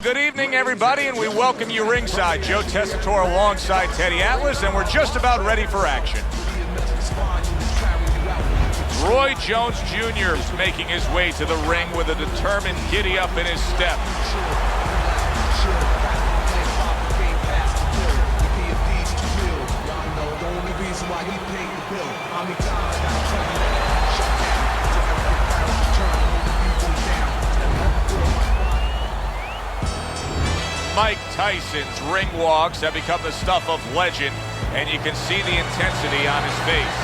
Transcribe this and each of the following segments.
Good evening, everybody, and we welcome you ringside. Joe Tessitore alongside Teddy Atlas, and we're just about ready for action. Roy Jones Jr. making his way to the ring with a determined giddy-up in his step. Mike Tyson's ring walks have become the stuff of legend, and you can see the intensity on his face.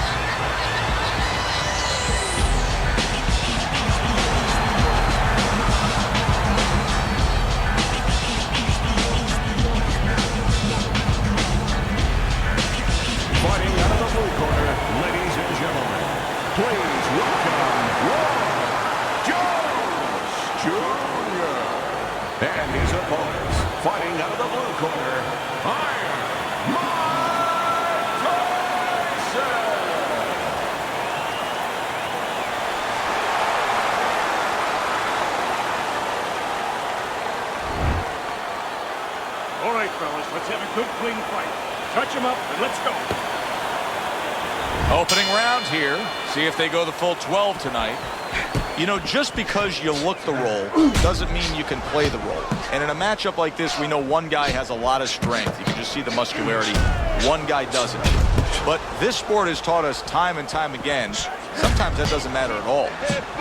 Fighting out of the blue corner, ladies and gentlemen, please welcome Roy Jones Jr. and his opponents. Fighting out of the blue corner, Iron Mike Tyson. All right, fellas, let's have a good, clean fight. Touch him up, and let's go. Opening round here. See if they go the full 12 tonight. You know, just because you look the role doesn't mean you can play the role. And in a matchup like this, we know one guy has a lot of strength. You can just see the muscularity. One guy doesn't. But this sport has taught us time and time again, sometimes that doesn't matter at all.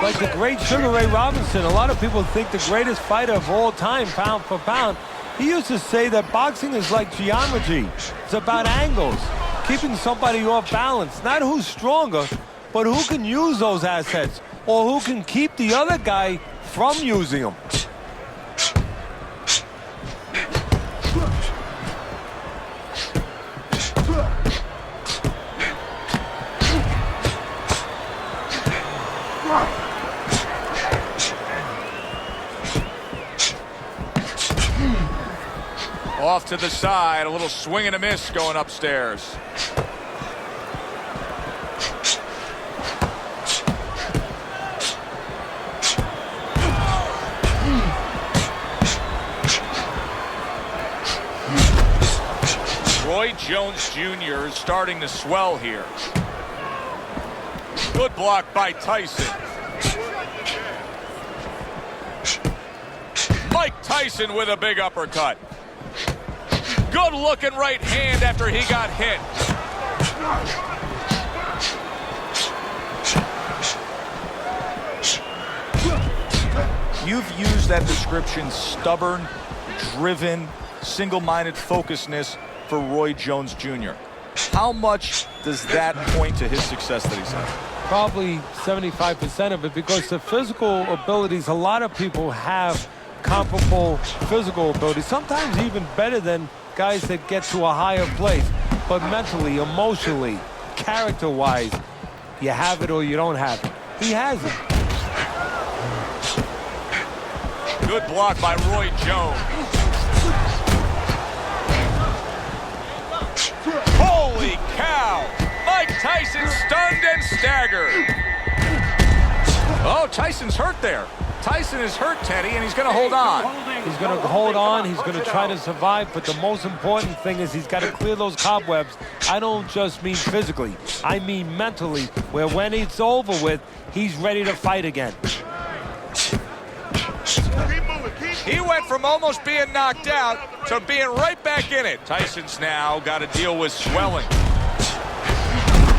Like the great Sugar Ray Robinson, a lot of people think the greatest fighter of all time, pound for pound. He used to say that boxing is like geometry. It's about angles, keeping somebody off balance. Not who's stronger, but who can use those assets, or who can keep the other guy from using them. Off to the side, a little swing and a miss going upstairs. Roy Jones Jr. is starting to swell here. Good block by Tyson. Mike Tyson with a big uppercut. Good looking right hand after he got hit. You've used that description, stubborn, driven, single-minded focusedness for Roy Jones Jr. How much does that point to his success that he's had? Probably 75% of it, because the physical abilities, a lot of people have comparable physical abilities, sometimes even better than guys that get to a higher place. But mentally, emotionally, character-wise, you have it or you don't have it. He has it. Good block by Roy Jones. Holy cow! Mike Tyson stunned and staggered. Oh, Tyson's hurt there. Tyson is hurt, Teddy, and he's going to hold on. He's going to hold on. He's going to try to survive. But the most important thing is he's got to clear those cobwebs. I don't just mean physically. I mean mentally, where when it's over with, he's ready to fight again. He went from almost being knocked out to being right back in it. Tyson's now got to deal with swelling.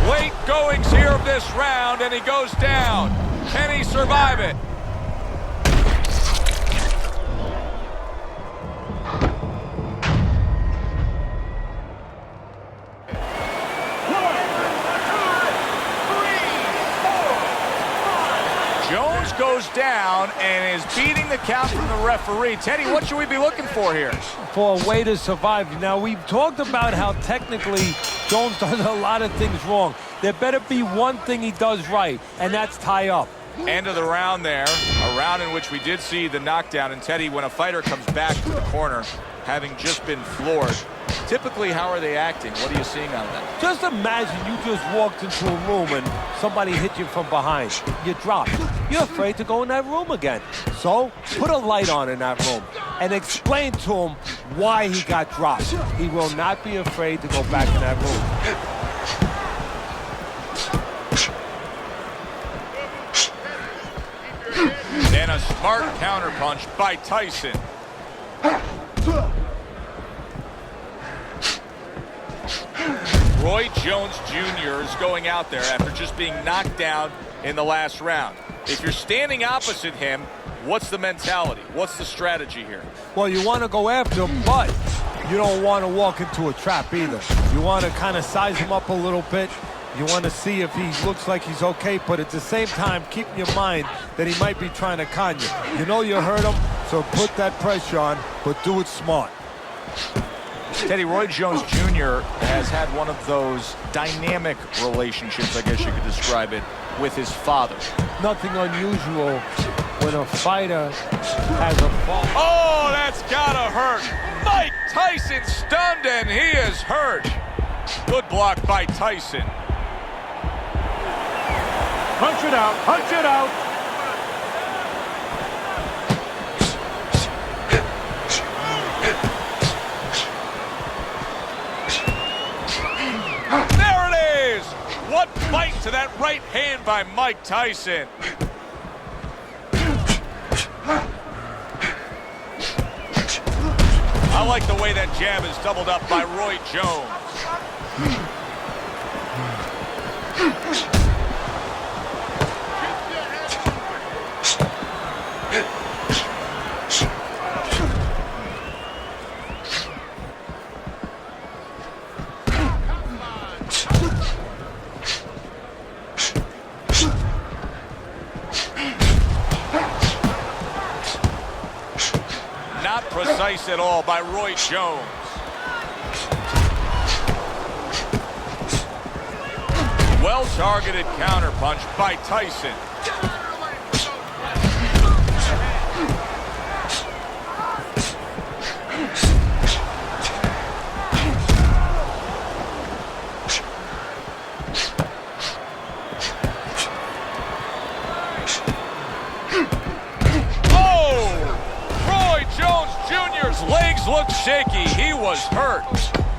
Late goings here of this round, and he goes down. Can he survive it? Jones goes down and is beating the count from the referee. Teddy, what should we be looking for here? For a way to survive. Now, we've talked about how technically Jones does a lot of things wrong. There better be one thing he does right, and that's tie up. End of the round there, a round in which we did see the knockdown. And Teddy, when a fighter comes back to the corner, having just been floored, Typically, how are they acting? What are you seeing out of them? Just imagine you just walked into a room and somebody hit you from behind. You dropped. You're afraid to go in that room again. So put a light on in that room and explain to him why he got dropped. He will not be afraid to go back in that room. And a smart counterpunch by Tyson. Roy Jones Jr. is going out there after just being knocked down in the last round. If you're standing opposite him, what's the mentality? What's the strategy here? Well, you want to go after him, but you don't want to walk into a trap either. You want to kind of size him up a little bit. You want to see if he looks like he's okay, but at the same time, keep in your mind that he might be trying to con you. You know you hurt him, so put that pressure on, but do it smart. Teddy, Roy Jones Jr. has had one of those dynamic relationships, I guess you could describe it, with his father. Nothing unusual when a fighter has a fall. Oh, that's gotta hurt. Mike Tyson stunned and he is hurt. Good block by Tyson. Punch it out. Punch it out. There it is! What bite to that right hand by Mike Tyson. I like the way that jab is doubled up by Roy Jones. Not precise at all by Roy Jones. Well-targeted counterpunch by Tyson. Legs look shaky. He was hurt.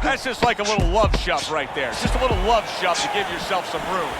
That's just like a little love shove right there. Just a little love shove to give yourself some room.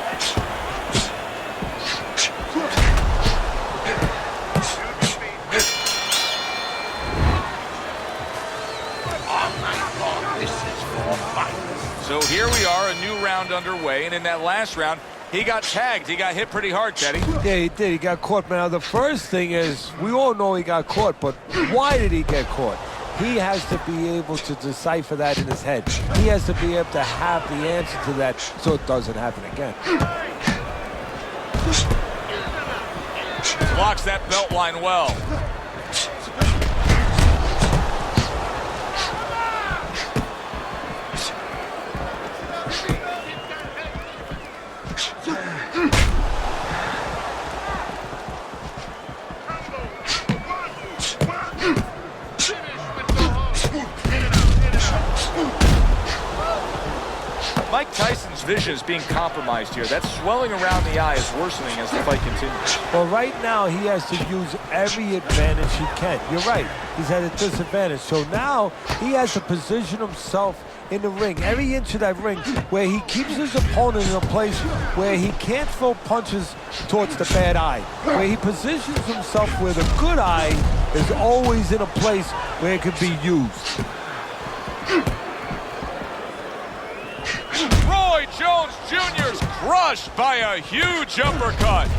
So here we are, a new round underway, and in that last round, he got tagged. He got hit pretty hard, Teddy. Yeah, he did. He got caught. Now, the first thing is, we all know he got caught, but why did he get caught? He has to be able to decipher that in his head. He has to be able to have the answer to that so it doesn't happen again. Blocks that belt line well. Mike Tyson's vision is being compromised here. That swelling around the eye is worsening as the fight continues. Well, right now, he has to use every advantage he can. You're right. He's at a disadvantage. So now he has to position himself in the ring, every inch of that ring, where he keeps his opponent in a place where he can't throw punches towards the bad eye, where he positions himself where the good eye is always in a place where it can be used. Roy Jones Jr. is crushed by a huge uppercut.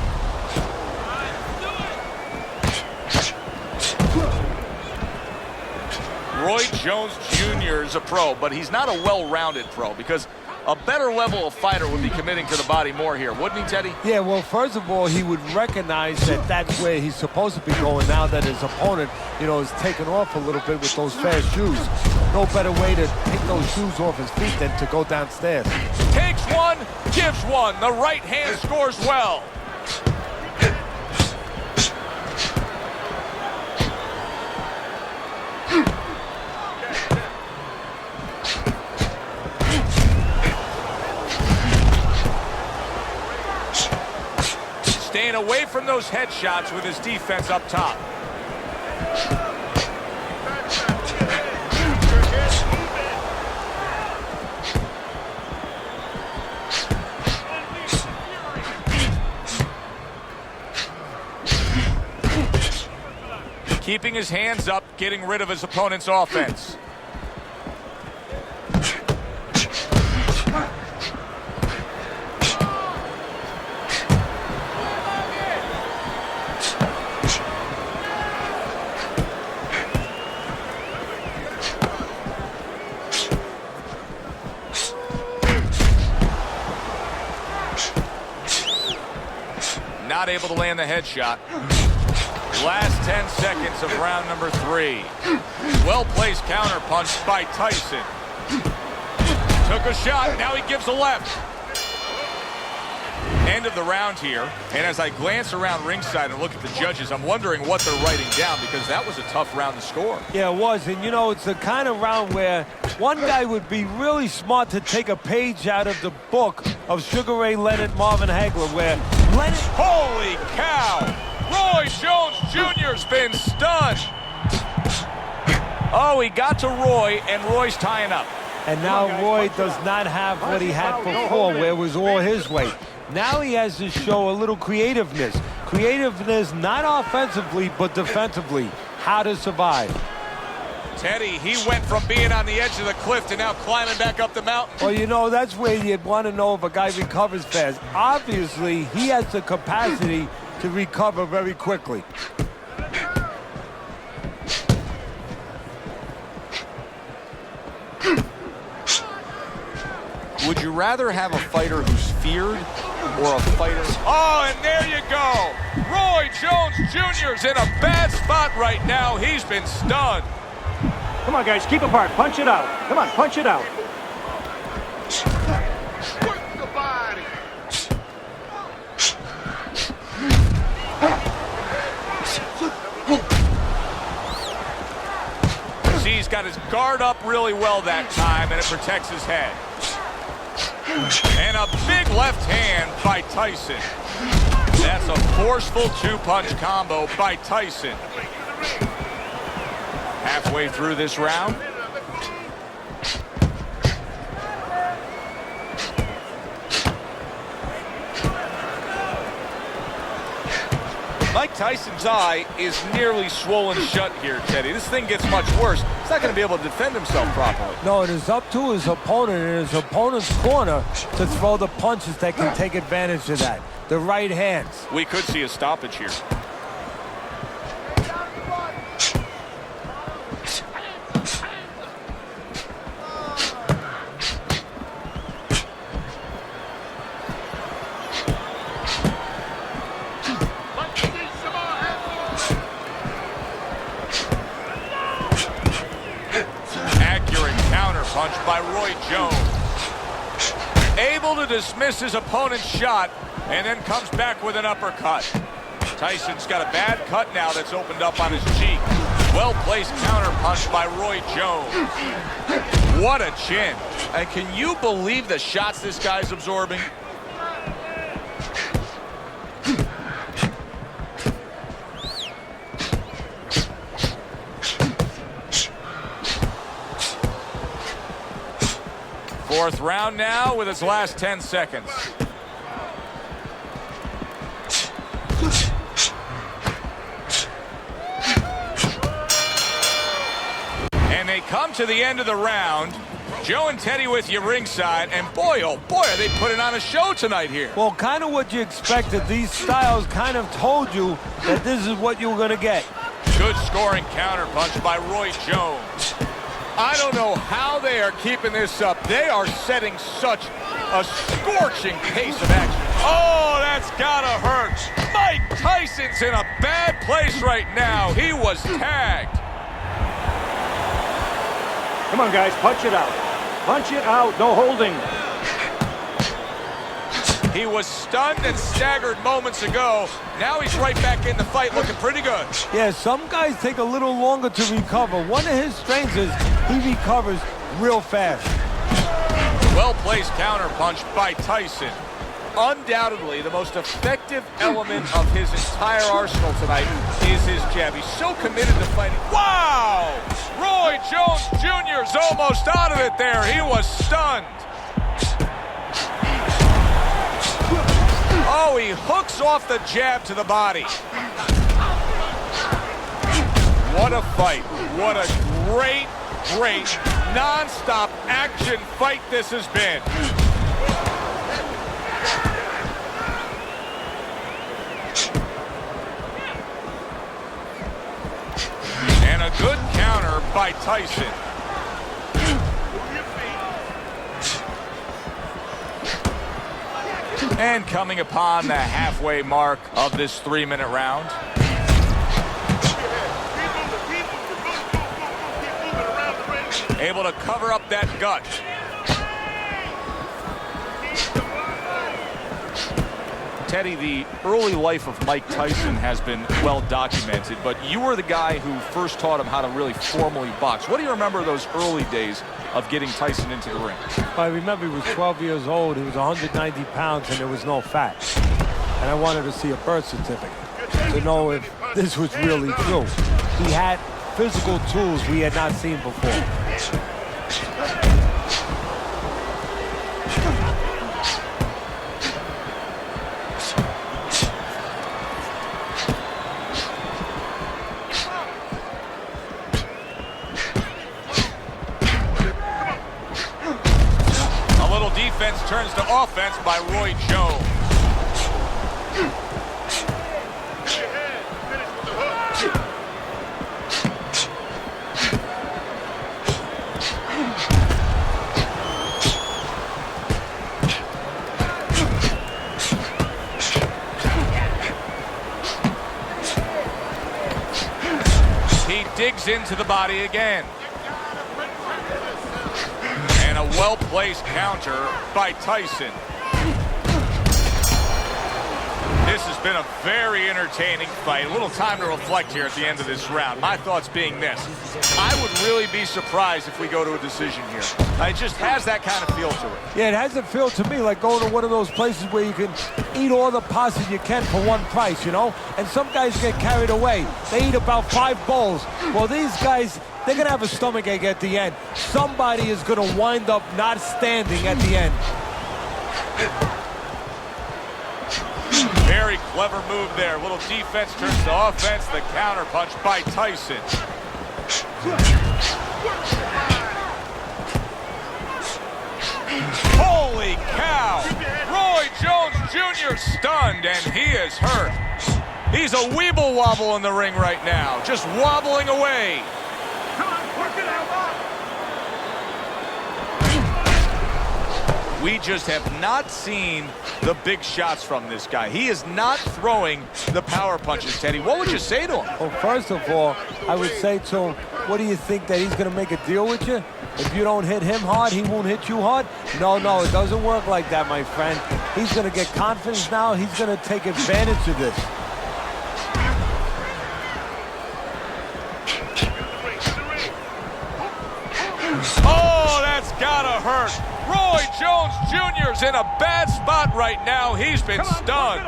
Roy Jones Jr. is a pro, but he's not a well-rounded pro because a better level of fighter would be committing to the body more here, wouldn't he, Teddy? Yeah, well, first of all, he would recognize that that's where he's supposed to be going now that his opponent, you know, is taken off a little bit with those fast shoes. No better way to take those shoes off his feet than to go downstairs. Takes one, gives one. The right hand scores well. staying away from those headshots with his defense up top. Keeping his hands up, getting rid of his opponent's offense. Not able to land the headshot. Last 10 seconds of round number 3. Well-placed counterpunch by Tyson. Took a shot, now he gives a left. End of the round here. And as I glance around ringside and look at the judges, I'm wondering what they're writing down, because that was a tough round to score. Yeah, it was. And, you know, it's the kind of round where one guy would be really smart to take a page out of the book of Sugar Ray Leonard, Marvin Hagler, where Leonard... Holy cow! Roy Jones Jr.'s been stunned. Oh, he got to Roy, and Roy's tying up. And now Roy does not have what he had before, where it was all his way. Now he has to show a little creativeness. Creativeness not offensively, but defensively. How to survive. Teddy, he went from being on the edge of the cliff to now climbing back up the mountain. Well, you know, that's where you want to know if a guy recovers fast. Obviously, he has the capacity to recover very quickly. Would you rather have a fighter who's feared or a fighter... Oh, and there you go. Roy Jones Jr.'s in a bad spot right now. He's been stunned. Come on, guys, keep apart. Punch it out. Come on, punch it out. Work the body. See, he's got his guard up really well that time, and it protects his head. And a big left hand by Tyson. That's a forceful two-punch combo by Tyson. Halfway through this round. Mike Tyson's eye is nearly swollen shut here, Teddy. This thing gets much worse. He's not going to be able to defend himself properly. No, it is up to his opponent and his opponent's corner to throw the punches that can take advantage of that. The right hands. We could see a stoppage here. Punch by Roy Jones. Able to dismiss his opponent's shot and then comes back with an uppercut. Tyson's got a bad cut now that's opened up on his cheek. Well-placed counter punch by Roy Jones. What a chin. And can you believe the shots this guy's absorbing? Fourth round now with its last 10 seconds. And they come to the end of the round. Joe and Teddy with you ringside, and boy, oh boy, are they putting on a show tonight here. Well, kind of what you expected. These styles kind of told you that this is what you were going to get. Good scoring counterpunch by Roy Jones. I don't know how they are keeping this up. They are setting such a scorching pace of action. Oh, that's gotta hurt. Mike Tyson's in a bad place right now. He was tagged. Come on, guys, punch it out. Punch it out, no holding. He was stunned and staggered moments ago. Now he's right back in the fight, looking pretty good. Yeah, some guys take a little longer to recover. One of his strengths is he recovers real fast. Well-placed counterpunch by Tyson. undoubtedly the most effective element of his entire arsenal tonight is his jab. He's so committed to fighting. Wow! Roy Jones Jr.'s almost out of it there. He was stunned. Oh, he hooks off the jab to the body. What a fight. What a great, non-stop action fight this has been. And a good counter by Tyson. And coming upon the halfway mark of this 3-minute round. Able to cover up that gut. Teddy, the early life of Mike Tyson has been well documented, but you were the guy who first taught him how to really formally box. What do you remember those early days of getting Tyson into the ring? I remember he was 12 years old, he was 190 pounds, and there was no fat. And I wanted to see a birth certificate to know if this was really true. He had physical tools we had not seen before. A little defense turns to offense by Roy Jones. Digs into the body again. And a well-placed counter by Tyson. This has been a very entertaining fight. A little time to reflect here at the end of this round. My thoughts being this. I would really be surprised if we go to a decision here. It just has that kind of feel to it. Yeah, it has a feel to me like going to one of those places where you can eat all the pasta you can for one price, you know? And some guys get carried away. They eat about 5 bowls. Well, these guys, they're going to have a stomachache at the end. Somebody is going to wind up not standing at the end. Very clever move there. A little defense turns to offense. The counter punch by Tyson. Holy cow! Roy Jones Jr. stunned, and he is hurt. He's a weeble wobble in the ring right now, just wobbling away. Come on, work it out. We just have not seen the big shots from this guy. He is not throwing the power punches, Teddy. What would you say to him? Well, first of all, I would say to him, what do you think, that he's going to make a deal with you? If you don't hit him hard, he won't hit you hard? No, it doesn't work like that, my friend. He's going to get confidence now. He's going to take advantage of this. Oh, that's gotta hurt. Roy Jones Jr.'s in a bad spot right now. He's been stunned.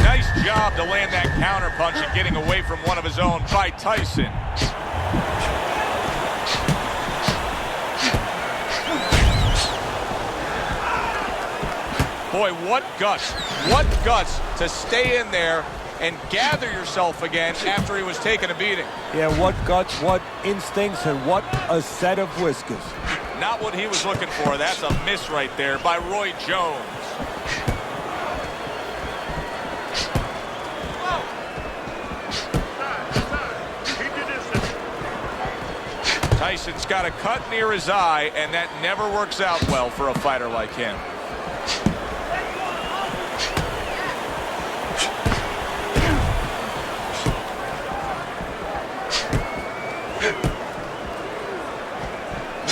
Nice job to land that counter punch and getting away from one of his own by Tyson. Boy, what guts to stay in there and gather yourself again after he was taking a beating. Yeah, what guts, what instincts, and what a set of whiskers. Not what he was looking for. That's a miss right there by Roy Jones. Tyson's got a cut near his eye, and that never works out well for a fighter like him.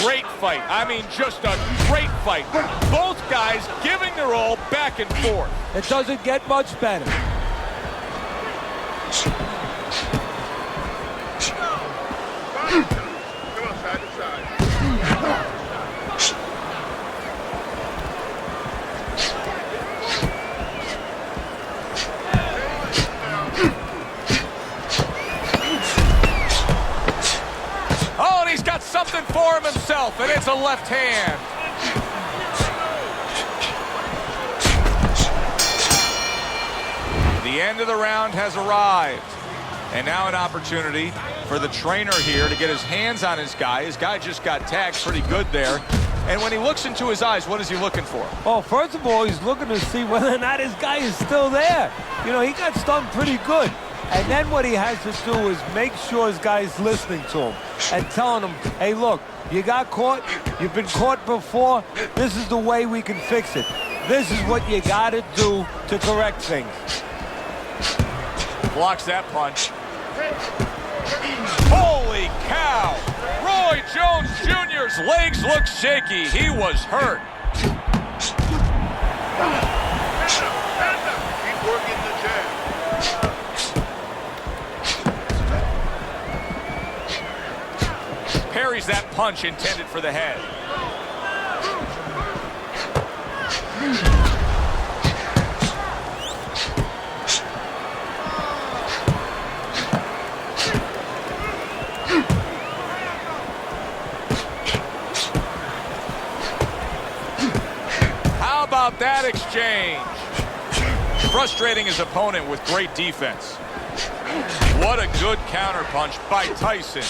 Great fight. I mean, just a great fight. Both guys giving their all back and forth. It doesn't get much better. a left hand. The end of the round has arrived. And now an opportunity for the trainer here to get his hands on his guy. His guy just got tagged pretty good there. And when he looks into his eyes, what is he looking for? Well, first of all, he's looking to see whether or not his guy is still there. You know, he got stunned pretty good. And then what he has to do is make sure his guy's listening to him and telling him, hey, look, you got caught. You've been caught before. This is the way we can fix it. This is what you got to do to correct things. Blocks that punch. Holy cow! Roy Jones Jr.'s legs look shaky. He was hurt. Keep working the jab. Parries that punch intended for the head. How about that exchange? Frustrating his opponent with great defense. What a good counterpunch by Tyson.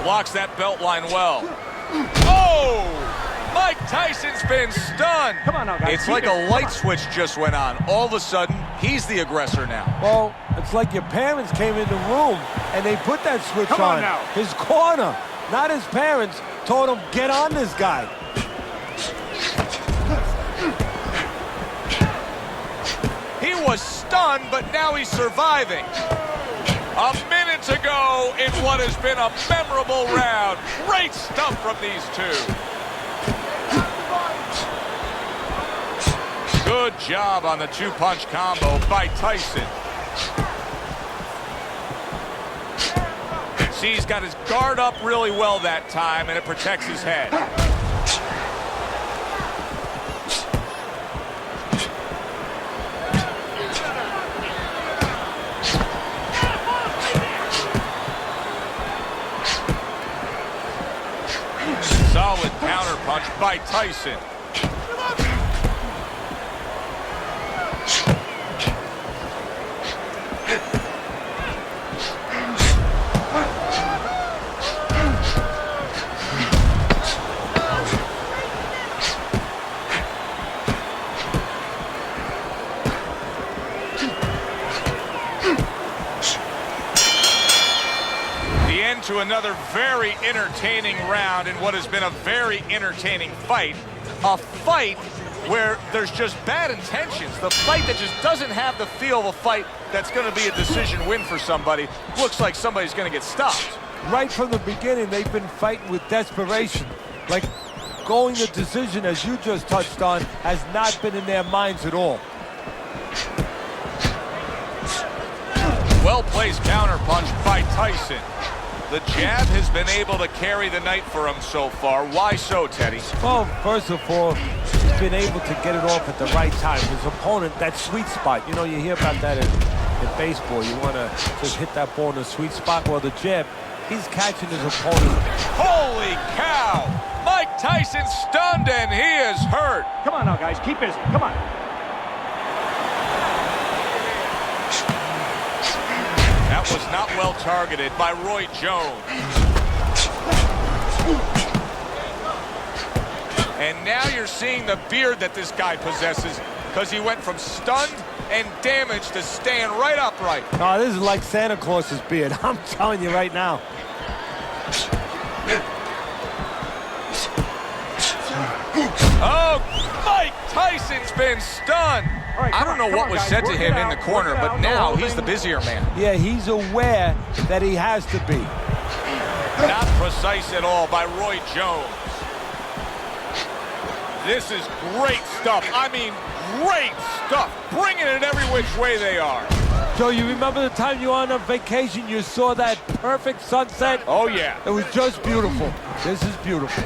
Blocks that belt line well. Oh! Mike Tyson's been stunned. Come on now, guys. It's like a light switch just went on. All of a sudden, he's the aggressor now. Well, it's like your parents came in the room and they put that switch Come on now. His corner, not his parents, told him, get on this guy. He was stunned, but now he's surviving. A minute to go in what has been a memorable round. Great stuff from these two. Good job on the two-punch combo by Tyson. See, he's got his guard up really well that time, and it protects his head. Solid counterpunch by Tyson. To another very entertaining round in what has been a very entertaining fight. A fight where there's just bad intentions. The fight that just doesn't have the feel of a fight that's going to be a decision win for somebody. Looks like somebody's going to get stopped. Right from the beginning, they've been fighting with desperation. Like going the decision, as you just touched on, has not been in their minds at all. Well-placed counterpunch by Tyson. The jab has been able to carry the night for him so far. Why so, Teddy? Well, first of all, he's been able to get it off at the right time. His opponent, that sweet spot. You know, you hear about that in baseball. You want to just hit that ball in the sweet spot. Well, the jab, he's catching his opponent. Holy cow! Mike Tyson stunned and he is hurt. Come on now, guys. Keep busy. Come on. That was not well targeted by Roy Jones. And now you're seeing the beard that this guy possesses, because he went from stunned and damaged to staying right upright. Oh, this is like Santa Claus's beard. I'm telling you right now. Oh, Mike Tyson's been stunned. Right, I don't know what was said to him in the corner, but now he's the busier man. Yeah, he's aware that he has to be. Not precise at all by Roy Jones. This is great stuff. I mean, great stuff. Bringing it every which way they are. Joe, you remember the time you were on a vacation, you saw that perfect sunset? Oh, yeah. It was just beautiful. This is beautiful.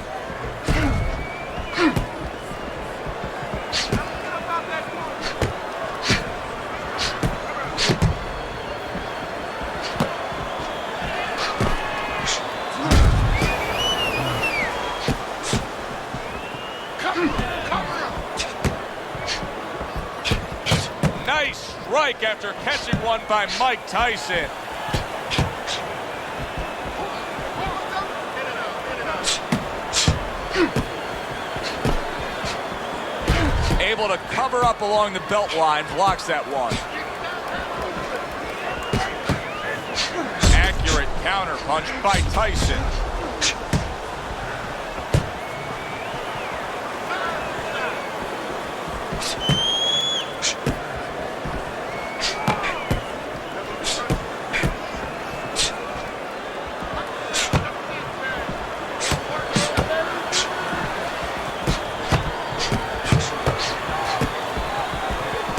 Nice strike after catching one by Mike Tyson. Able to cover up along the belt line, blocks that one. Accurate counter punch by Tyson.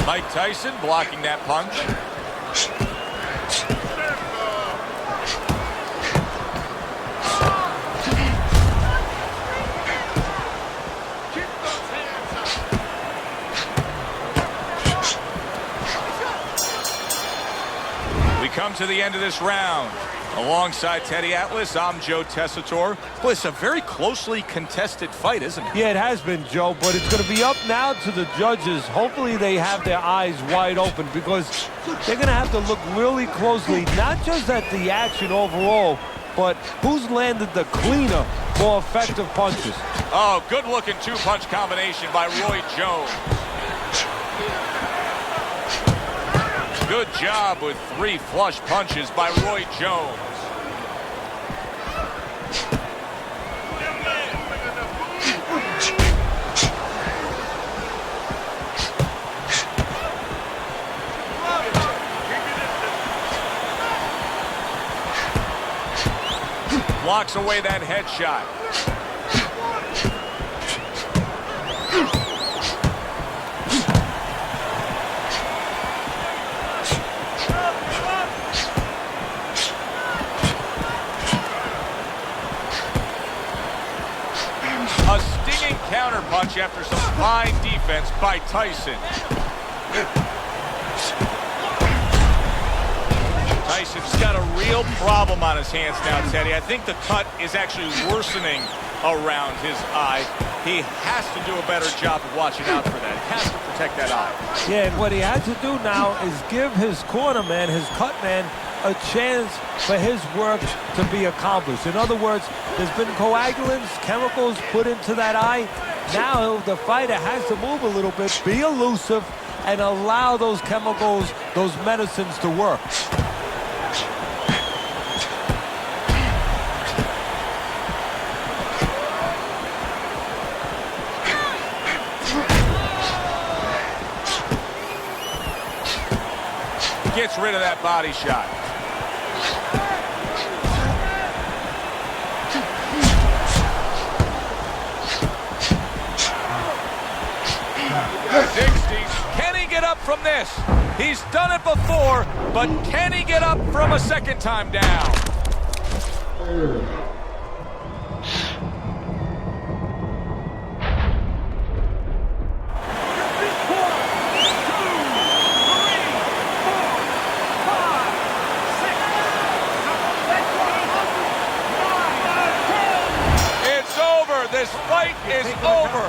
Mike Tyson blocking that punch. We come to the end of this round. Alongside Teddy Atlas, I'm Joe Tessitore. Boy, it's a very closely contested fight, isn't it? Yeah, it has been, Joe, but it's going to be up now to the judges. Hopefully they have their eyes wide open because they're going to have to look really closely, not just at the action overall, but who's landed the cleaner, more effective punches. Oh, good-looking two-punch combination by Roy Jones. Good job with 3 flush punches by Roy Jones. Blocks away that headshot. A stinging counterpunch after some fine defense by Tyson. Tyson's got a real problem on his hands now, Teddy. I think the cut is actually worsening around his eye. He has to do a better job of watching out for that. He has to protect that eye. Yeah, and what he has to do now is give his corner man, his cut man, a chance for his work to be accomplished. In other words, there's been coagulants, chemicals put into that eye. Now the fighter has to move a little bit, be elusive, and allow those chemicals, those medicines to work. Gets rid of that body shot. Can he get up from this? He's done it before, but can he get up from a second time down? This fight is over.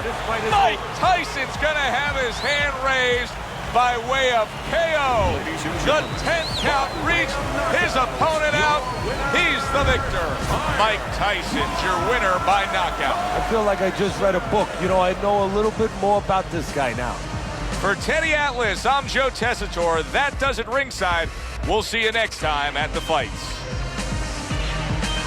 Mike Tyson's going to have his hand raised by way of KO. The 10 count reached, his opponent out. He's the victor. Mike Tyson's your winner by knockout. I feel like I just read a book. You know, I know a little bit more about this guy now. For Teddy Atlas, I'm Joe Tessitore. That does it ringside. We'll see you next time at the fights.